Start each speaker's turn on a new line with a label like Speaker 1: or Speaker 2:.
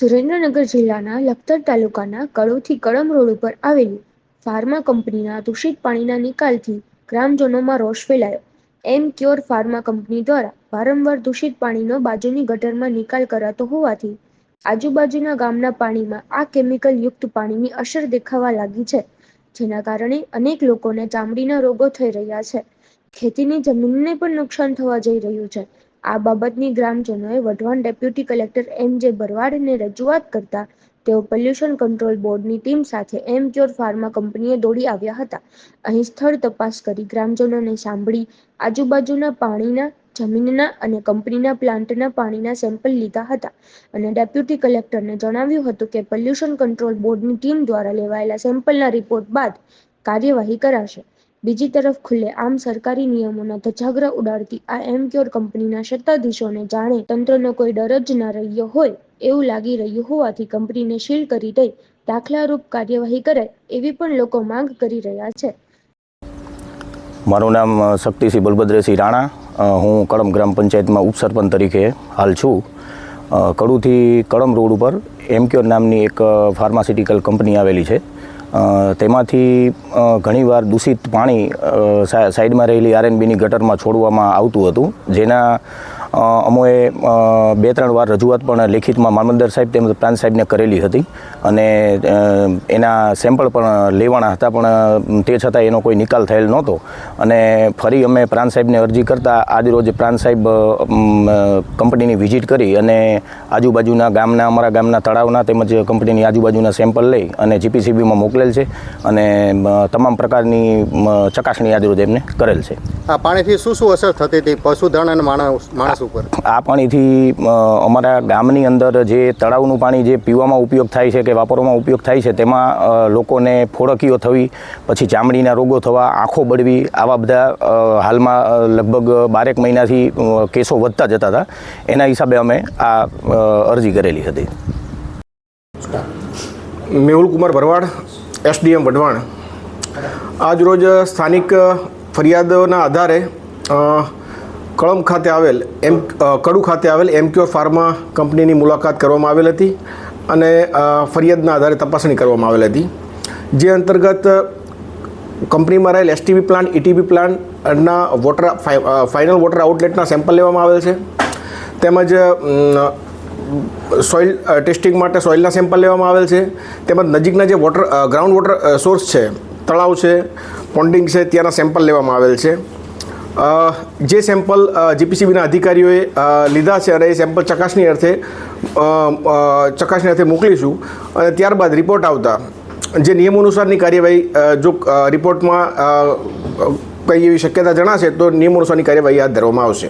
Speaker 1: સુરેન્દ્રનગર જિલ્લાના લખતર તાલુકાના કડોથી કળમ રોડ ઉપર આવેલી ફાર્મા કંપનીના દૂષિત પાણીના નિકાલથી ગ્રામજનોમાં રોષ ફેલાયો. એમ ક્યોર ફાર્મા કંપની દ્વારા વારંવાર દૂષિત પાણીનો બાજુની ગટરમાં નિકાલ કરાતો હોવાથી આજુબાજુના ગામના પાણીમાં આ કેમિકલ યુક્ત પાણીની અસર દેખાવા લાગી છે, જેના કારણે અનેક લોકોને ચામડીના રોગો થઈ રહ્યા છે. ખેતીની જમીનને પણ નુકસાન થવા જઈ રહ્યું છે. આ બાબતની ગ્રામજનોએ વઢવાણ ડેપ્યુટી કલેક્ટર એમ.જે. ભરવાડને રજૂઆત કરતા તેઓ પોલ્યુશન કંટ્રોલ બોર્ડની ટીમ સાથે એમ ક્યોર ફાર્મા કંપનીએ દોડી આવ્યા હતા. અહીં સ્થળ તપાસ કરી ગ્રામજનોને સાંભળી આજુબાજુના પાણીના, જમીનના અને કંપનીના પ્લાન્ટના પાણીના સેમ્પલ લીધા હતા અને ડેપ્યુટી કલેક્ટરને જણાવ્યું હતું કે પોલ્યુશન કંટ્રોલ બોર્ડની ટીમ દ્વારા લેવાયેલા સેમ્પલના રિપોર્ટ બાદ કાર્યવાહી કરાશે. બીજી તરફ ખુલ્લેઆમ સરકારી નિયમોના ધજાગરા ઉડાડતી આ એમ ક્યોર કંપનીના સત્તાધીશોને જાણે તંત્રનો કોઈ ડર જ ના રહ્યો હોય એવું લાગી રહ્યું હોવાથી કંપનીને સીલ કરી દઈ દાખલારૂપ કાર્યવાહી કરાય એવી પણ લોકો માંગ કરી રહ્યા છે.
Speaker 2: મારું નામ શક્તિસિંહ બલભદ્રસિંહ રાણા. હું કળમ ગ્રામ પંચાયતમાં ઉપસરપંચ તરીકે હાલ છું. કડુથી કળમ રોડ ઉપર એમ ક્યોર નામની એક ફાર્માસ્યુટિકલ કંપની આવેલી છે. તેમાંથી ઘણીવાર દૂષિત પાણી સાઈડમાં રહેલી આરએનબીની ગટરમાં છોડવામાં આવતું હતું, જેના અમોએ 2-3 વાર રજૂઆત પણ લેખિતમાં મામલતદાર સાહેબ તેમજ પ્રાંત સાહેબને કરેલી હતી અને એના સેમ્પલ પણ લેવાના હતા, પણ તે છતાં એનો કોઈ નિકાલ થયેલ નહોતો. અને ફરી અમે પ્રાંત સાહેબને અરજી કરતાં આજરોજ પ્રાંત સાહેબ કંપનીની વિઝિટ કરી અને આજુબાજુના ગામના, અમારા ગામના તળાવના તેમજ કંપનીની આજુબાજુના સેમ્પલ લઈ અને જીપીસીબીમાં મોકલેલ છે અને તમામ પ્રકારની ચકાસણી આજરોજ એમને કરેલ છે.
Speaker 3: આ પાણીથી શું શું અસર થતી હતી પશુધન અને માણસ ઉપર?
Speaker 2: આ પાણીથી અમારા ગામની અંદર જે તળાવનું પાણી જે પીવામાં ઉપયોગ થાય છે કે વાપરવામાં ઉપયોગ થાય છે, તેમાં લોકોને ફોડકીઓ થવી, પછી ચામડીના રોગો થવા, આંખો બળવી, આવા બધા હાલમાં લગભગ 12 મહિનાથી કેસો વધતા જતા હતા. એના હિસાબે અમે આ અરજી કરેલી હતી.
Speaker 4: મેહુલ કુમાર ભરવાડ, એસડીએમ વઢવાણ. આજરોજ સ્થાનિક ફરિયાદોના આધારે કળમ ખાતે આવેલ કડુ ખાતે આવેલ એમ ક્યોર ફાર્મા કંપનીની મુલાકાત કરવામાં આવેલ હતી અને ફરિયાદના આધારે તપાસણી કરવામાં આવેલ હતી, જે અંતર્ગત કંપનીમાં રહેલ એસટીબી પ્લાન્ટ, ઇટીબી પ્લાન્ટના ફાઇનલ વોટર આઉટલેટના સેમ્પલ લેવામાં આવેલ છે. તેમજ સોઇલ ટેસ્ટિંગ માટે સોઇલના સેમ્પલ લેવામાં આવેલ છે. તેમજ નજીકના જે ગ્રાઉન્ડ વોટર સોર્સ છે, તળાવ છે, પોન્ડિંગ છે, ત્યાંના સેમ્પલ લેવામાં આવેલ છે. જે સેમ્પલ જીપીસીબીના અધિકારીઓએ લીધા છે અને એ સેમ્પલ ચકાસણી અર્થે મોકલીશું અને ત્યારબાદ રિપોર્ટ આવતા જે નિયમો અનુસારની કાર્યવાહી, જો રિપોર્ટમાં કંઈ એવી શક્યતા જણાશે તો નિયમો અનુસારની કાર્યવાહી હાથ ધરવામાં આવશે.